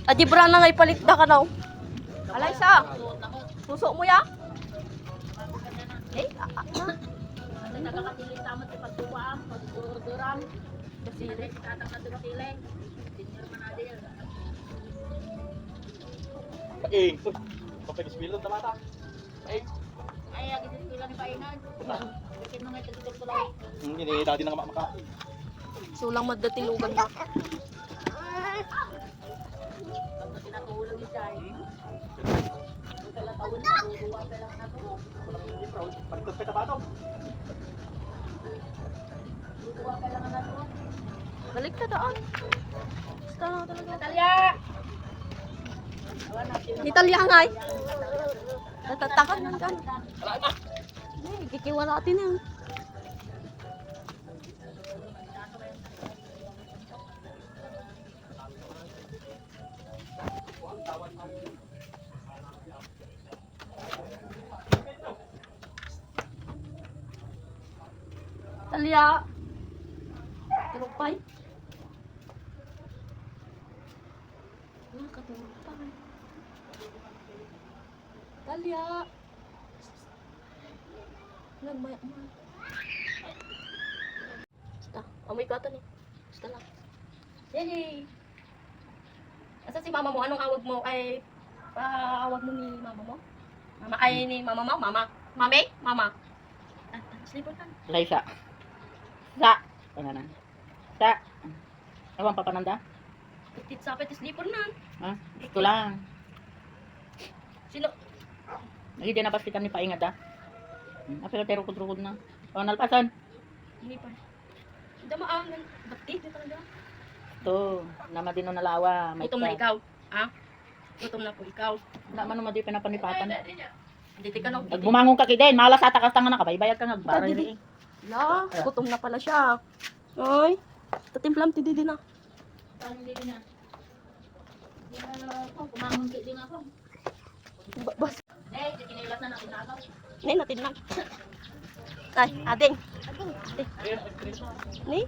Adi bra na nga ipalit da ka na. Alaysa. Puso mo ya? Nakakatiling tama sa pagtuwaan, pag-orderan. Kasi tatang na dumatiling. Senior manager. Papag-isbilon na mata. Ay, agad yung sila ni Painan. Bikin mo nga ito dito tuloy. Hindi, dati na maka. Sulang madatilugan na. Pag tinatulong ni Jai. Kala tawon na, bubuwa pa lang na to. Pagkot pa tabato. Bubuwa pa lang na to. Balik ka daan. Basta na talaga. Natalia! Nitalya nga ay. Natatakan yan ka. Kikiwa natin yan. Talya. Tulupay. Nakatulog pa. Talya. Nagmaya-maya. Basta. Amoy ko ito ni. Basta lang. Yay! Asa si mama mo? Anong awag mo? Ay, paawag mo ni mama mo? Mama, ay ni mama mo? Mama? Mami? Mama? Sleeper ka. Laisa. Sa. Ano na? Sa. Ewan pa pananda? Tit sapit sleeper na. Ha? Ito lang. Sino? Hindi na pasti kami paingat ha. Apel pero kudrugod na. O nalpasan. Hindi pa. Damaan. Batik na talaga. To, nama din no nalawa. Gutom na ikaw. Ha? Gutom na po ikaw. Naman no madi pinapanipatan. Hindi ka no. Nagbumangon ka kidin, malas ata ka tanga na kabaybayad ka nagbaray. La, gutom na pala siya. Ay, tatimplam ti didi na. Paano hindi na? Kumangon ka din ako. Bas. Eh, kinilat na natin ako. Nay, natin lang. Ay, ading. Ni?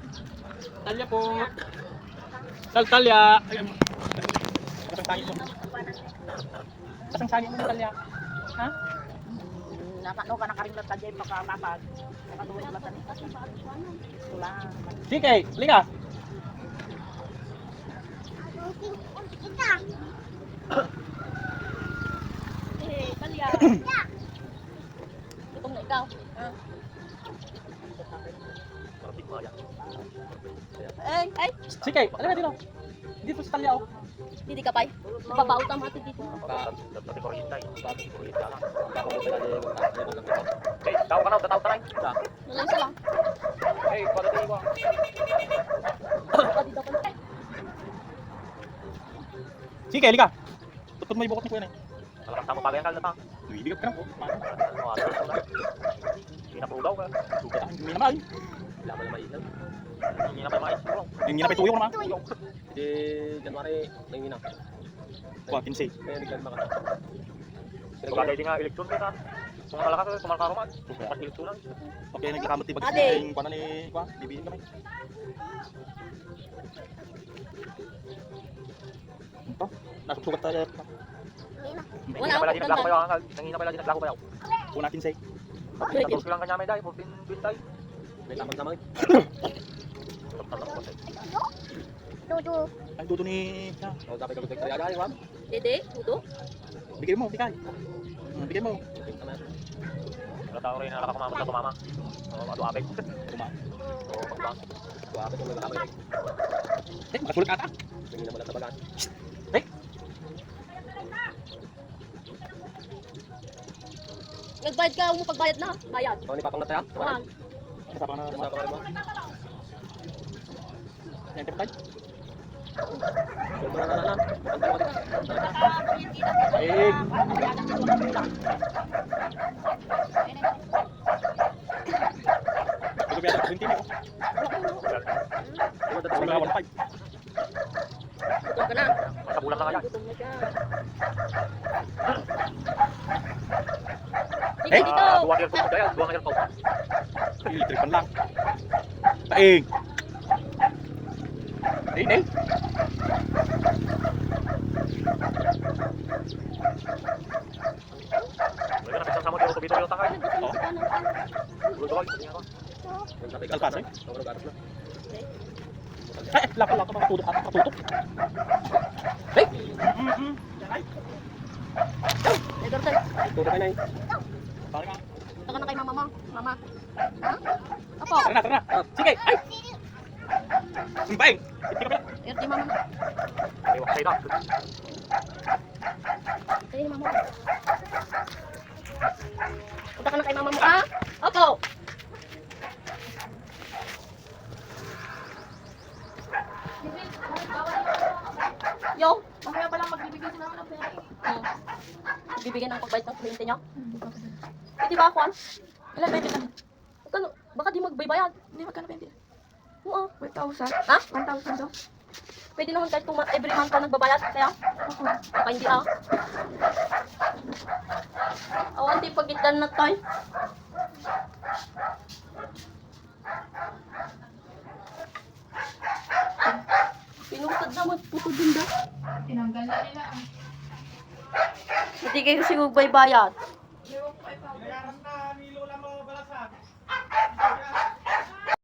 Talya po. Talya. Kasang sangin mo ng talya. Ha? Nakano ka nakaringlat ka dyan baka mapag. Nakatuwid lang ka ni. Wala. Sige, liga. Eh, talya. Gutom na ikaw. Ay, Sige, alin na dito. Dito sa talya oh. hindi ka pay. Mapapauta mo ito dito. Tahu ka na, tataw taray. Wala isa lang. Eh, para tayo. Baka dito ko na. Sige, liga. Tupad mo ibukot ni kuya na. Malakas tamo pagayan kalda ta. Bibigap ka na po. Hindi na pudaw ka. Suka, hindi naman. Wala mo na mainag. Hindi na pa mais bro. Hindi na pa tuyo naman. Di January nangina. Kuha, 15. Kaya nagkalma ka. Pagkagay din nga eleksyon ka. Kung malakas ka, kumalkaro man. Mas eleksyon lang. Okay, naglakamot ni Ate. Bagay. Yung kuha na ni Kuha, bibihin kami. Ito, nasugsugat tayo. Nangina pala din naglago kayo. Nangina pala din naglago kayo. Kuha natin say. Tapos ko lang kanya may dahil. 14 bintay. May tamad naman. Ay, duto ni... O dapat ka magkakaya dahil wag. Dede, tuto. Bigay mo, bigay. Bigay mo. Wala tao rin nakakakumamot na tumama. O aduapit. Kumama. O magbang. Aduapit kung nagkakamay. Eh, makasulit ata. Nangina mo lang sa bagan. Eh, Nagbayad ka mo pagbayad na. Bayad. O ni Papang Nataya? Mahal. nasa pa na... Nasa pa rin mo? Yan, tayo. Eh, ito biya 20 mo. Wala 1.5. Gutom ka na. Sa bulan na kaya. Gutom na siya. Sige, dito. 2 years old kaya, 2 years old. Tripan lang. Taing. Taing. Mereka nak pisang sama dia auto video takay. Nagdasal si Kanang. Dua-dua gitu niya. Alpasay. Ay, lako matutok ka, matutok. Hey. Ay, Dorsan. Tutok ka na eh. Pare ka. Punta ka na kay mama mo. Mama. Ha? Apo. Tara na. Sige. Ay. Baing. Hindi ka pala. Ayun, di mama mo. Ewan sa'yo na. Ayun, mama mo. Punta ka na kay mama mo, ha? Opo. Yo, Mamaya pa lang magbibigay sila ng pera. oh. Bibigyan ng pagbayad ng kuryente niya. Pwede ba, Juan? Ilan ba yung Magkano? Baka di magbaybayad. Hindi, magkano ba yung Oo. 1,000? Ha? 1,000 daw? Pwede naman kahit kung every month ka nagbabayad. Kaya? Baka hindi ah. Awan, di pagitan na tayo. Pinutod naman, putod din daw. Tinanggal na nila. Hindi kayo kasi magbaybayad. Ewan ko ay pa. Binayaran na ni Lola mo balasan.